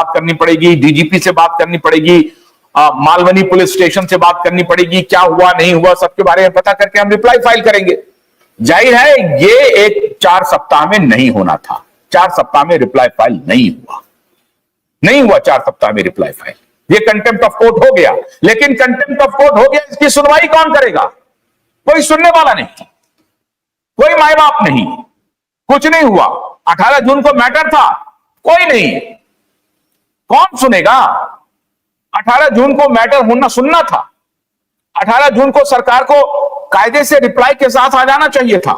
बात करनी पड़ेगी, डीजीपी से बात करनी पड़ेगी, मालवनी पुलिस स्टेशन से बात करनी पड़ेगी, क्या हुआ नहीं हुआ सबके बारे में पता करके हम रिप्लाई फाइल करेंगे। जाहिर है ये एक 4 सप्ताह में नहीं होना था। 4 सप्ताह में रिप्लाई फाइल नहीं हुआ 4 सप्ताह में रिप्लाई फाइल। ये कंटेम्प्ट ऑफ कोर्ट हो गया, लेकिन कंटेम्प्ट ऑफ कोर्ट हो गया, इसकी सुनवाई कौन करेगा? कोई सुनने वाला नहीं, कोई माई बाप नहीं, कुछ नहीं हुआ। 18 जून को मैटर था, कोई नहीं, कौन सुनेगा? 18 जून को मैटर होना सुनना था। 18 जून को सरकार को कायदे से रिप्लाई के साथ आ जाना चाहिए था।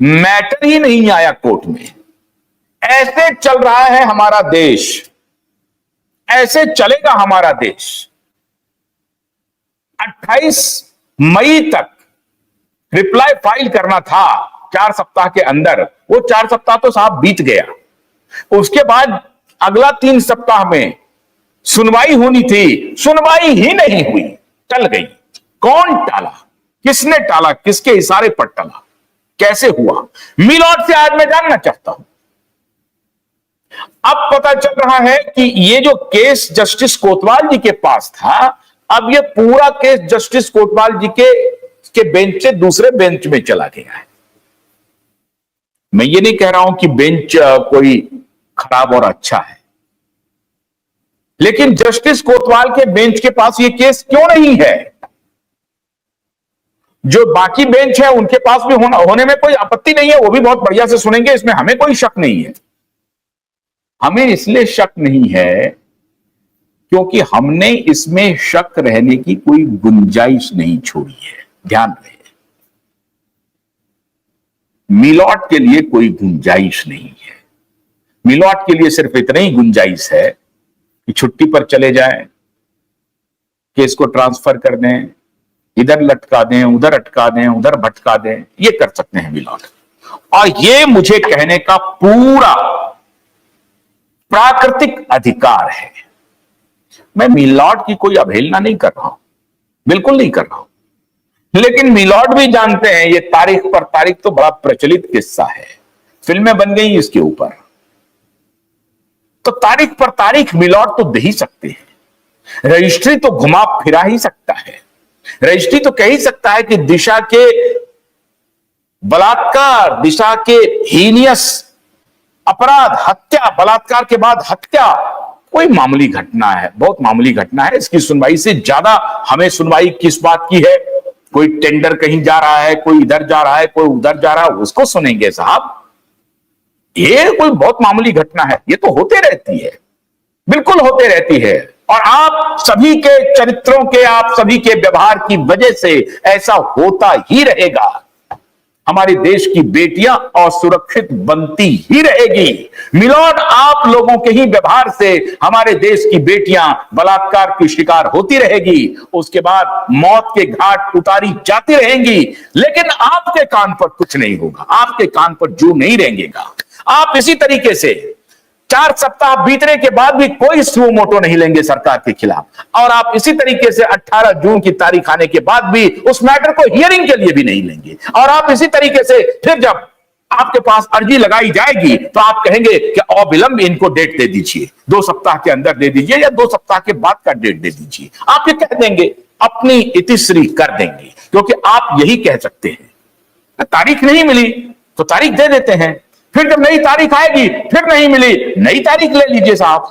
मैटर ही नहीं आया कोर्ट में। ऐसे चल रहा है हमारा देश, ऐसे चलेगा हमारा देश। 28 मई तक रिप्लाई फाइल करना था 4 सप्ताह के अंदर। वो 4 सप्ताह तो साहब बीत गया। उसके बाद अगला 3 सप्ताह में सुनवाई होनी थी, सुनवाई ही नहीं हुई, टल गई। कौन टाला? किसने टाला? किसके इशारे पर टला? कैसे हुआ? मिलॉर्ड से आज मैं जानना चाहता हूं। अब पता चल रहा है कि ये जो केस जस्टिस कोतवाल जी के पास था, अब ये पूरा केस जस्टिस कोतवाल जी के बेंच से दूसरे बेंच में चला गया है। मैं ये नहीं कह रहा हूं कि बेंच कोई खराब और अच्छा है, लेकिन जस्टिस कोतवाल के बेंच के पास ये केस क्यों नहीं है? जो बाकी बेंच है उनके पास भी होने में कोई आपत्ति नहीं है, वो भी बहुत बढ़िया से सुनेंगे, इसमें हमें कोई शक नहीं है। हमें इसलिए शक नहीं है क्योंकि हमने इसमें शक रहने की कोई गुंजाइश नहीं छोड़ी है। ध्यान रहे, मिलॉर्ड के लिए कोई गुंजाइश नहीं है। मिलॉर्ड के लिए सिर्फ इतना ही गुंजाइश है कि छुट्टी पर चले जाएं, केस को ट्रांसफर कर दें, इधर लटका दें, उधर अटका दें, उधर भटका दें, ये कर सकते हैं मिलॉर्ड। और ये मुझे कहने का पूरा प्राकृतिक अधिकार है। मैं मिलॉर्ड की कोई अवहेलना नहीं कर रहा हूं, बिल्कुल नहीं कर रहा हूं, लेकिन मिलॉर्ड भी जानते हैं ये तारीख पर तारीख तो बड़ा प्रचलित किस्सा है, फिल्में बन गई इसके ऊपर। तो तारीख पर तारीख मिलॉर्ड तो दे ही सकते हैं, रजिस्ट्री तो घुमा फिरा ही सकता है, रजिस्ट्री तो कह ही सकता है कि दिशा के बलात्कार, दिशा के हीनियस अपराध, हत्या, बलात्कार के बाद हत्या कोई मामूली घटना है, बहुत मामूली घटना है। इसकी सुनवाई से ज्यादा हमें सुनवाई किस बात की है? कोई टेंडर कहीं जा रहा है, कोई इधर जा रहा है, कोई उधर जा रहा है, उसको सुनेंगे साहब। ये कोई बहुत मामूली घटना है, ये तो होते रहती है, बिल्कुल होते रहती है। और आप सभी के चरित्रों के, आप सभी के व्यवहार की वजह से ऐसा होता ही रहेगा। हमारे देश की बेटियां असुरक्षित बनती ही रहेगी। मिलॉर्ड, आप लोगों के ही व्यवहार से हमारे देश की बेटियां बलात्कार की शिकार होती रहेगी, उसके बाद मौत के घाट उतारी जाती रहेंगी, लेकिन आपके कान पर कुछ नहीं होगा, आपके कान पर जू नहीं रेंगेगा। आप इसी तरीके से 4 सप्ताह बीतने के बाद भी कोई सुओ मोटो नहीं लेंगे सरकार के खिलाफ, और आप इसी तरीके से 18 जून की तारीख आने के बाद भी उस मैटर को हियरिंग के लिए भी नहीं लेंगे। और आप इसी तरीके से फिर जब आपके पास अर्जी लगाई जाएगी तो आप कहेंगे कि अविलंब इनको डेट दे दीजिए, 2 सप्ताह के अंदर दे दीजिए या 2 सप्ताह के बाद का डेट दे दीजिए। आप ये कह देंगे, अपनी इतिश्री कर देंगे, क्योंकि आप यही कह सकते हैं तारीख नहीं मिली तो तारीख दे देते हैं, फिर जब नई तारीख आएगी फिर नहीं मिली, नई तारीख ले लीजिए साहब।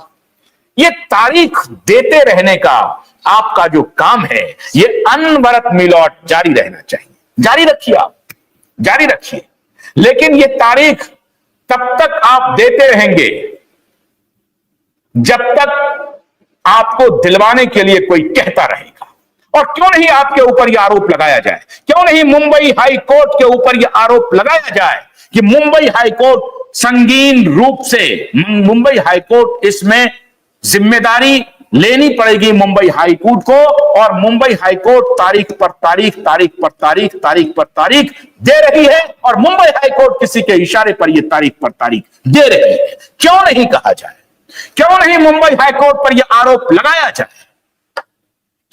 ये तारीख देते रहने का आपका जो काम है, ये अनवरत मिलॉर्ड जारी रहना चाहिए। जारी रखिए, आप जारी रखिए, लेकिन ये तारीख तब तक आप देते रहेंगे जब तक आपको दिलवाने के लिए कोई कहता रहेगा। और क्यों नहीं आपके ऊपर यह आरोप लगाया जाए, क्यों नहीं मुंबई हाई कोर्ट के ऊपर यह आरोप लगाया जाए कि मुंबई हाईकोर्ट संगीन रूप से, मुंबई हाईकोर्ट इसमें जिम्मेदारी लेनी पड़ेगी मुंबई हाईकोर्ट को, और मुंबई हाईकोर्ट तारीख पर तारीख, तारीख पर तारीख, तारीख पर तारीख दे रही है, और मुंबई हाईकोर्ट किसी के इशारे पर यह तारीख पर तारीख दे रही है। क्यों नहीं कहा जाए, क्यों नहीं मुंबई हाईकोर्ट पर यह आरोप लगाया जाए,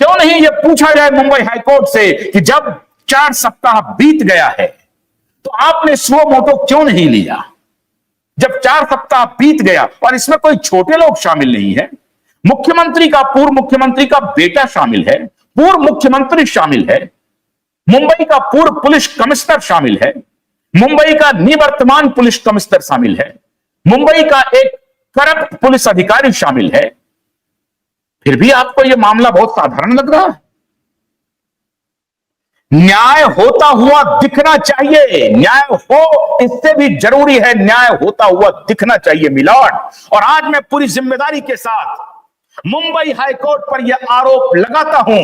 क्यों नहीं यह पूछा जाए मुंबई हाईकोर्ट से कि जब 4 सप्ताह बीत गया है तो आपने सुओ मोटो क्यों नहीं लिया? जब 4 सप्ताह बीत गया और इसमें कोई छोटे लोग शामिल नहीं है, मुख्यमंत्री का, पूर्व मुख्यमंत्री का बेटा शामिल है, पूर्व मुख्यमंत्री शामिल है, मुंबई का पूर्व पुलिस कमिश्नर शामिल है, मुंबई का निवर्तमान पुलिस कमिश्नर शामिल है, मुंबई का एक करप्ट पुलिस अधिकारी शामिल है, फिर भी आपको यह मामला बहुत साधारण लग रहा है। न्याय होता हुआ दिखना चाहिए, न्याय हो इससे भी जरूरी है, न्याय होता हुआ दिखना चाहिए मिलॉर्ड। और आज मैं पूरी जिम्मेदारी के साथ मुंबई हाईकोर्ट पर यह आरोप लगाता हूं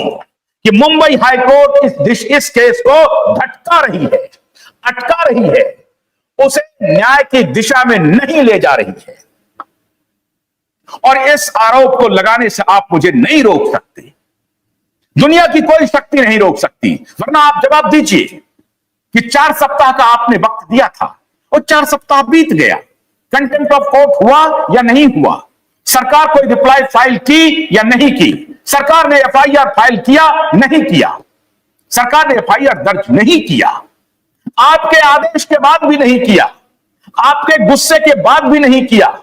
कि मुंबई हाईकोर्ट इस केस को भटका रही है, अटका रही है, उसे न्याय की दिशा में नहीं ले जा रही है। और इस आरोप को लगाने से आप मुझे नहीं रोक सकते, दुनिया की कोई शक्ति नहीं रोक सकती। वरना आप जवाब दीजिए कि 4 सप्ताह का आपने वक्त दिया था और 4 सप्ताह बीत गया, कंटेम्प्ट ऑफ कोर्ट हुआ या नहीं हुआ, सरकार कोई रिप्लाई फाइल की या नहीं की, सरकार ने एफआईआर फाइल किया नहीं किया, सरकार ने एफआईआर दर्ज नहीं किया, आपके आदेश के बाद भी नहीं किया, आपके गुस्से के बाद भी नहीं किया,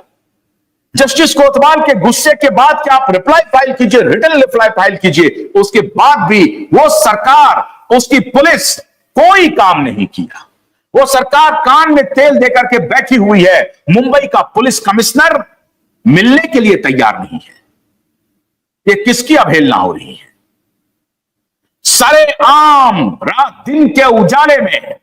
जस्टिस कोतवाल के गुस्से के बाद कि आप रिप्लाई फाइल कीजिए, रिटन रिप्लाई फाइल कीजिए, उसके बाद भी वो सरकार, उसकी पुलिस कोई काम नहीं किया। वो सरकार कान में तेल देकर के बैठी हुई है, मुंबई का पुलिस कमिश्नर मिलने के लिए तैयार नहीं है। ये किसकी अवहेलना हो रही है? सरेआम रात दिन के उजाले में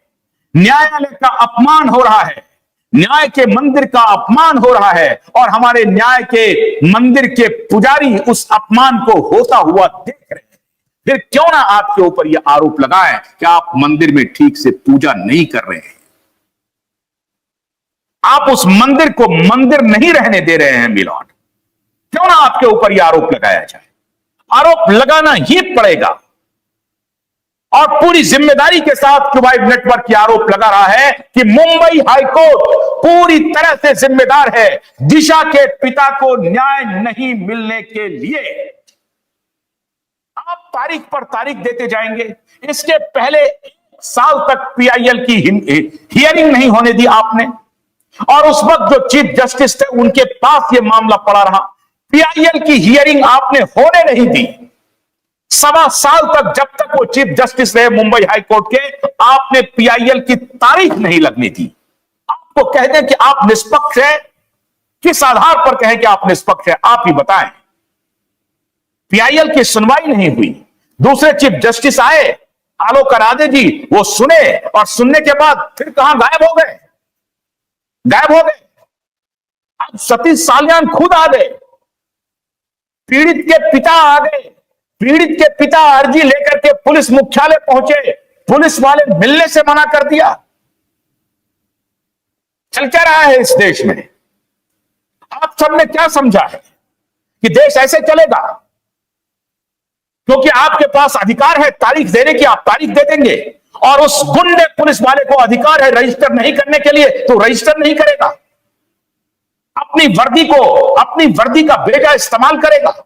न्यायालय का अपमान हो रहा है, न्याय के मंदिर का अपमान हो रहा है, और हमारे न्याय के मंदिर के पुजारी उस अपमान को होता हुआ देख रहे हैं। फिर क्यों ना आपके ऊपर यह आरोप लगाएं कि आप मंदिर में ठीक से पूजा नहीं कर रहे हैं, आप उस मंदिर को मंदिर नहीं रहने दे रहे हैं मिलॉर्ड। क्यों ना आपके ऊपर यह आरोप लगाया जाए? आरोप लगाना ही पड़ेगा। और पूरी जिम्मेदारी के साथ क्यूबाइड नेटवर्क की आरोप लगा रहा है कि मुंबई हाईकोर्ट पूरी तरह से जिम्मेदार है दिशा के पिता को न्याय नहीं मिलने के लिए। आप तारीख पर तारीख देते जाएंगे। इसके पहले 1 साल तक पीआईएल की हियरिंग नहीं होने दी आपने, और उस वक्त जो चीफ जस्टिस थे उनके पास यह मामला पड़ा रहा। पीआईएल की हियरिंग आपने होने नहीं दी। 1.25 साल तक, जब तक वो चीफ जस्टिस रहे मुंबई हाईकोर्ट के, आपने पीआईएल की तारीख नहीं लगने दी। आपको कह दें कि आप निष्पक्ष हैं, किस आधार पर कहें कि आप निष्पक्ष हैं? आप ही बताएं। पीआईएल की सुनवाई नहीं हुई, दूसरे चीफ जस्टिस आए, आलोक राधे जी, वो सुने, और सुनने के बाद फिर कहां गायब हो गए, गायब हो गए। अब सतीश साल्यान खुद आ गए, पीड़ित के पिता आ गए, पीड़ित के पिता अर्जी लेकर के पुलिस मुख्यालय पहुंचे, पुलिस वाले मिलने से मना कर दिया। चल क्या रहा है इस देश में? आप सबने क्या समझा है कि देश ऐसे चलेगा? क्योंकि आपके पास अधिकार है तारीख देने की, आप तारीख दे देंगे, और उस गुंडे पुलिस वाले को अधिकार है रजिस्टर नहीं करने के लिए, तो रजिस्टर नहीं करेगा। अपनी वर्दी को, अपनी वर्दी का बेटा इस्तेमाल करेगा।